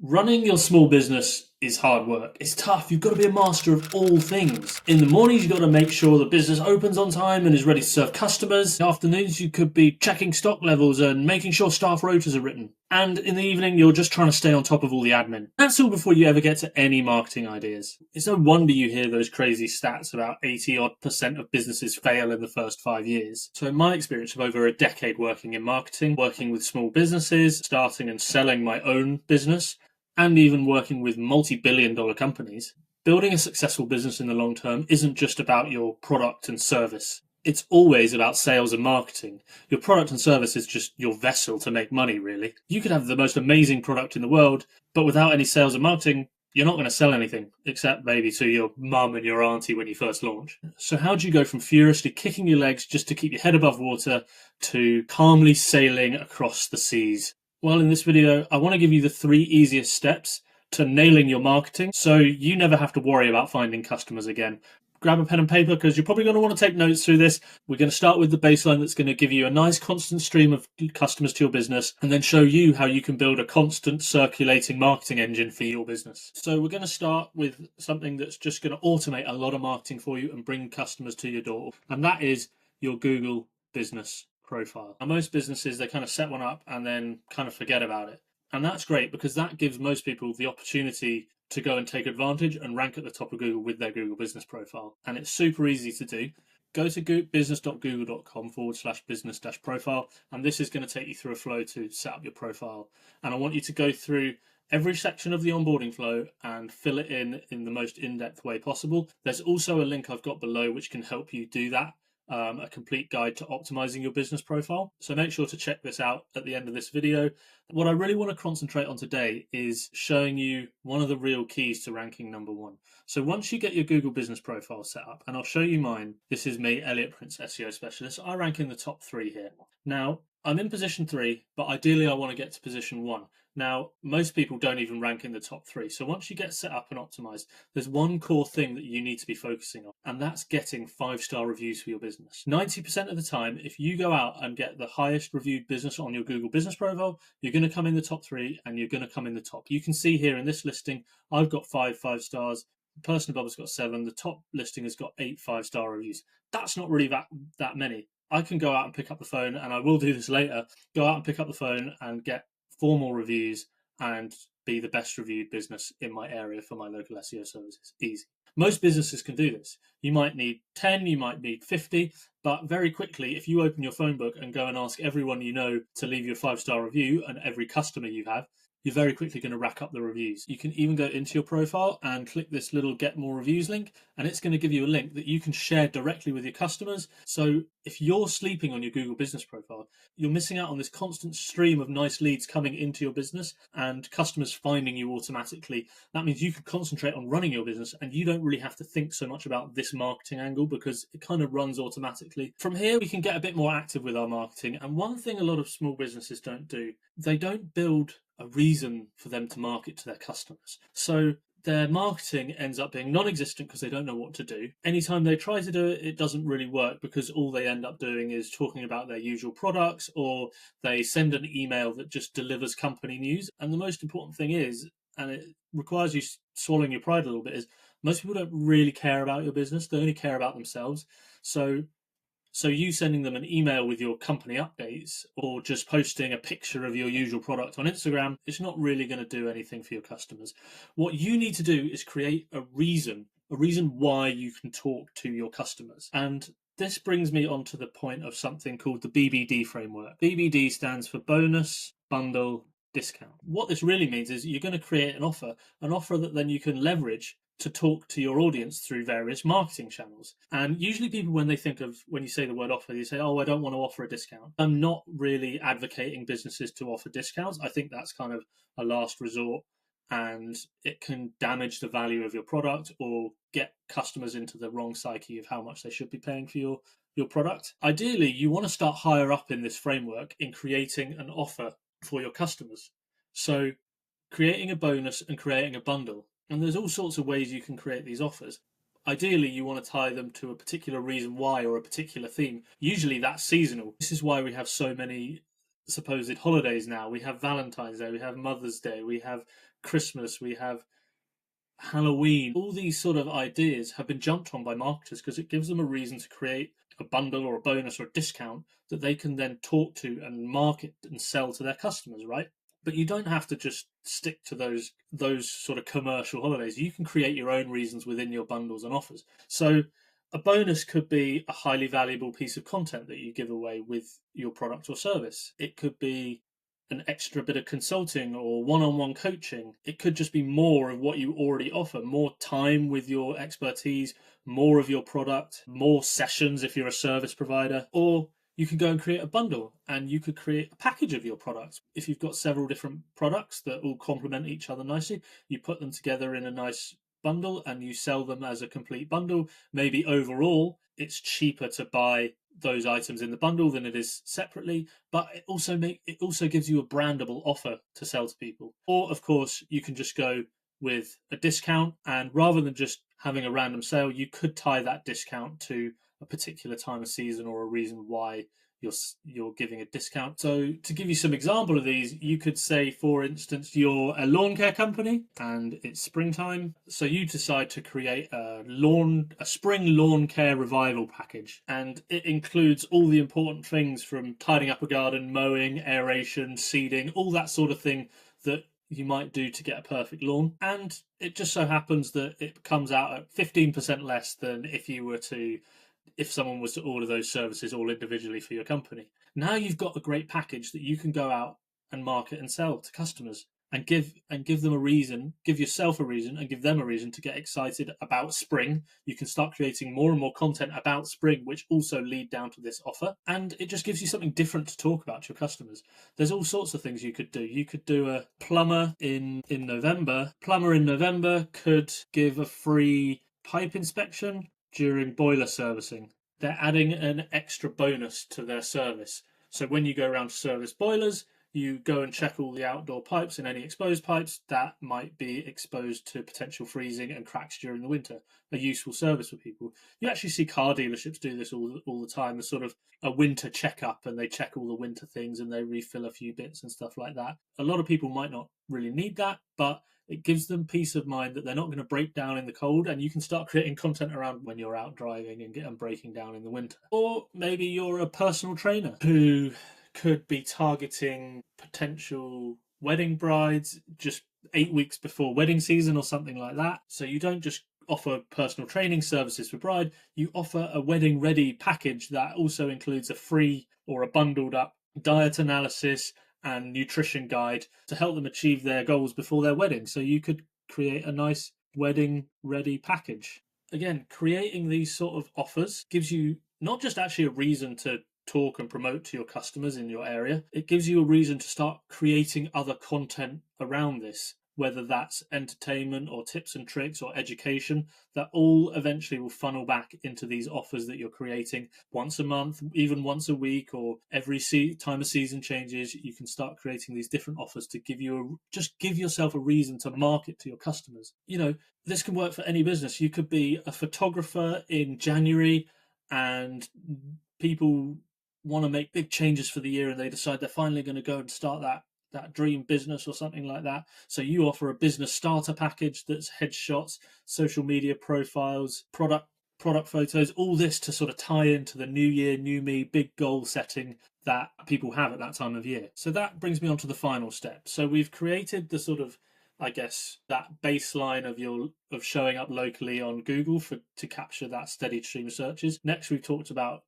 Running your small business is hard work. It's tough. You've got to be a master of all things. In the mornings, you've got to make sure the business opens on time and is ready to serve customers. In the afternoons, you could be checking stock levels and making sure staff rotas are written. And in the evening, you're just trying to stay on top of all the admin. That's all before you ever get to any marketing ideas. It's no wonder you hear those crazy stats about 80% of businesses fail in the first 5 years. So in my experience of over a decade working in marketing, working with small businesses, starting and selling my own business, and even working with multi-billion-dollar companies, building a successful business in the long term isn't just about your product and service. It's always about sales and marketing. Your product and service is just your vessel to make money, really. You could have the most amazing product in the world, but without any sales and marketing, you're not going to sell anything, except maybe to your mum and your auntie when you first launch. So how do you go from furiously kicking your legs just to keep your head above water to calmly sailing across the seas? Well, in this video, I want to give you the 3 easiest steps to nailing your marketing so you never have to worry about finding customers again. Grab a pen and paper because you're probably going to want to take notes through this. We're going to start with the baseline that's going to give you a nice constant stream of customers to your business and then show you how you can build a constant circulating marketing engine for your business. So we're going to start with something that's just going to automate a lot of marketing for you and bring customers to your door, and that is your Google business profile. Now, most businesses, they kind of set one up and then kind of forget about it. And that's great because that gives most people the opportunity to go and take advantage and rank at the top of Google with their Google business profile. And it's super easy to do. Go to business.google.com/business-profile, and this is going to take you through a flow to set up your profile. And I want you to go through every section of the onboarding flow and fill it in the most in-depth way possible. There's also a link I've got below which can help you do that. A complete guide to optimizing your business profile. So make sure to check this out at the end of this video. What I really want to concentrate on today is showing you one of the real keys to ranking #1. So once you get your Google business profile set up, and I'll show you mine. This is me, Elliot Prince, SEO specialist. I rank in the top 3 here. Now, I'm in position 3, but ideally I want to get to position 1. Now, most people don't even rank in the top 3. So once you get set up and optimized, there's one core thing that you need to be focusing on, and that's getting 5-star reviews for your business. 90% of the time, if you go out and get the highest reviewed business on your Google business profile, you're going to come in the top 3 and you're going to come in the top. You can see here in this listing, I've got 5 5-stars. The person above has got 7. The top listing has got 8 5-star reviews. That's not really that many. I can go out and pick up the phone, and I will do this later, go out and pick up the phone and get 4 more reviews and be the best reviewed business in my area for my local SEO services. Easy. Most businesses can do this. You might need 10, you might need 50, but very quickly, if you open your phone book and go and ask everyone you know to leave you a 5-star review and every customer you have, you're very quickly going to rack up the reviews. You can even go into your profile and click this little get more reviews link, and it's going to give you a link that you can share directly with your customers. So if you're sleeping on your Google business profile, you're missing out on this constant stream of nice leads coming into your business and customers finding you automatically. That means you can concentrate on running your business and you don't really have to think so much about this marketing angle because it kind of runs automatically. From here, we can get a bit more active with our marketing. And one thing a lot of small businesses don't do, they don't build a reason for them to market to their customers. So their marketing ends up being non-existent because they don't know what to do. Anytime they try to do it, it doesn't really work because all they end up doing is talking about their usual products, or they send an email that just delivers company news. And the most important thing is, and it requires you swallowing your pride a little bit, is most people don't really care about your business. They only care about themselves. So you sending them an email with your company updates or just posting a picture of your usual product on Instagram, it's not really going to do anything for your customers. What you need to do is create a reason why you can talk to your customers. And this brings me on to the point of something called the BBD framework. BBD stands for bonus, bundle, discount. What this really means is you're going to create an offer that then you can leverage to talk to your audience through various marketing channels. And usually people, when you say the word offer, you say, oh, I don't want to offer a discount. I'm not really advocating businesses to offer discounts. I think that's kind of a last resort, and it can damage the value of your product or get customers into the wrong psyche of how much they should be paying for your product. Ideally, you want to start higher up in this framework in creating an offer for your customers. So creating a bonus and creating a bundle. And there's all sorts of ways you can create these offers. Ideally, you want to tie them to a particular reason why or a particular theme. Usually that's seasonal. This is why we have so many supposed holidays now. We have Valentine's Day, we have Mother's Day, we have Christmas, we have Halloween. All these sort of ideas have been jumped on by marketers because it gives them a reason to create a bundle or a bonus or a discount that they can then talk to and market and sell to their customers, right? But you don't have to just stick to those sort of commercial holidays. You can create your own reasons within your bundles and offers. So a bonus could be a highly valuable piece of content that you give away with your product or service. It could be an extra bit of consulting or one-on-one coaching. It could just be more of what you already offer, more time with your expertise, more of your product, more sessions if you're a service provider, or you could go and create a bundle and you could create a package of your products. If you've got several different products that all complement each other nicely, you put them together in a nice bundle and you sell them as a complete bundle. Maybe overall it's cheaper to buy those items in the bundle than it is separately, but it also gives you a brandable offer to sell to people. Or of course you can just go with a discount, and rather than just having a random sale, you could tie that discount to a particular time of season or a reason why you're giving a discount. So to give you some example of these, you could say, for instance, you're a lawn care company and it's springtime, so you decide to create a spring lawn care revival package, and it includes all the important things from tidying up a garden, mowing, aeration, seeding, all that sort of thing that you might do to get a perfect lawn. And it just so happens that it comes out at 15% less than if someone was to order those services all individually for your company. Now you've got a great package that you can go out and market and sell to customers, and give them a reason, give yourself a reason, and give them a reason to get excited about spring. You can start creating more and more content about spring, which also lead down to this offer, and it just gives you something different to talk about to your customers. There's all sorts of things you could do. You could do a plumber in November. Plumber in November could give a free pipe inspection during boiler servicing. They're adding an extra bonus to their service. So when you go around to service boilers, you go and check all the outdoor pipes and any exposed pipes that might be exposed to potential freezing and cracks during the winter. A useful service for people. You actually see car dealerships do this all the time, as sort of a winter checkup, and they check all the winter things and they refill a few bits and stuff like that. A lot of people might not really need that, but it gives them peace of mind that they're not going to break down in the cold, and you can start creating content around when you're out driving and get them breaking down in the winter. Or maybe you're a personal trainer who could be targeting potential wedding brides just 8 weeks before wedding season or something like that. So you don't just offer personal training services for bride, you offer a wedding ready package that also includes a free or a bundled up diet analysis and nutrition guide to help them achieve their goals before their wedding. So you could create a nice wedding ready package. Again, creating these sort of offers gives you not just actually a reason to talk and promote to your customers in your area, it gives you a reason to start creating other content around this, whether that's entertainment or tips and tricks or education, that all eventually will funnel back into these offers that you're creating once a month, even once a week, or every time a season changes. You can start creating these different offers to just give yourself a reason to market to your customers. This can work for any business. You could be a photographer in January and people want to make big changes for the year and they decide they're finally going to go and start that dream business or something like that. So you offer a business starter package that's headshots, social media profiles, product photos, all this to sort of tie into the new year, new me, big goal setting that people have at that time of year. So that brings me on to the final step. So we've created the sort of, I guess, that baseline of showing up locally on Google to capture that steady stream of searches. Next, we've talked about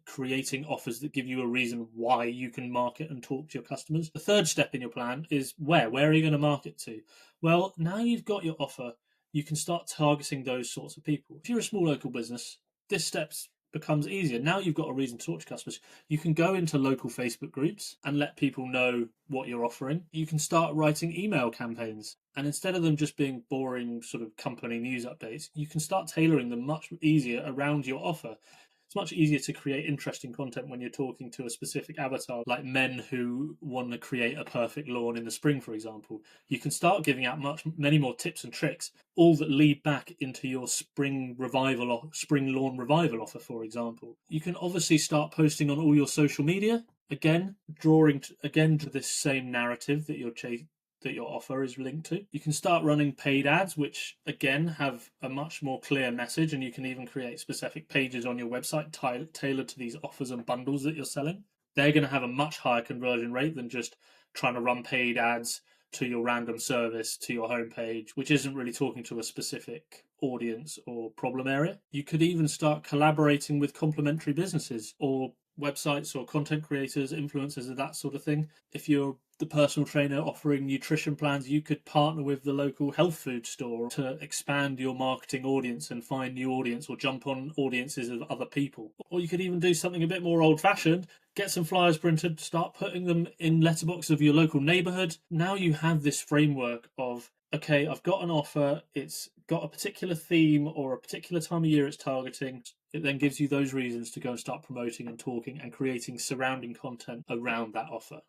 creating offers that give you a reason why you can market and talk to your customers. The third step in your plan is where are you going to market to? Well, now you've got your offer, you can start targeting those sorts of people. If you're a small local business, this step becomes easier. Now you've got a reason to talk to customers. You can go into local Facebook groups and let people know what you're offering. You can start writing email campaigns, and instead of them just being boring sort of company news updates, you can start tailoring them much easier around your offer. It's much easier to create interesting content when you're talking to a specific avatar, like men who want to create a perfect lawn in the spring, for example. You can start giving out many more tips and tricks, all that lead back into your spring lawn revival offer, for example. You can obviously start posting on all your social media, again, drawing to this same narrative that you're that your offer is linked to. You can start running paid ads, which again have a much more clear message, and you can even create specific pages on your website tailored to these offers and bundles that you're selling. They're going to have a much higher conversion rate than just trying to run paid ads to your random service, to your homepage, which isn't really talking to a specific audience or problem area. You could even start collaborating with complementary businesses or websites or content creators, influencers, and that sort of thing. If you're the personal trainer offering nutrition plans, you could partner with the local health food store to expand your marketing audience and find new audience, or jump on audiences of other people. Or you could even do something a bit more old-fashioned, get some flyers printed, start putting them in letterbox of your local neighborhood. Now you have this framework of, okay, I've got an offer, it's got a particular theme or a particular time of year it's targeting. It then gives you those reasons to go and start promoting and talking and creating surrounding content around that offer.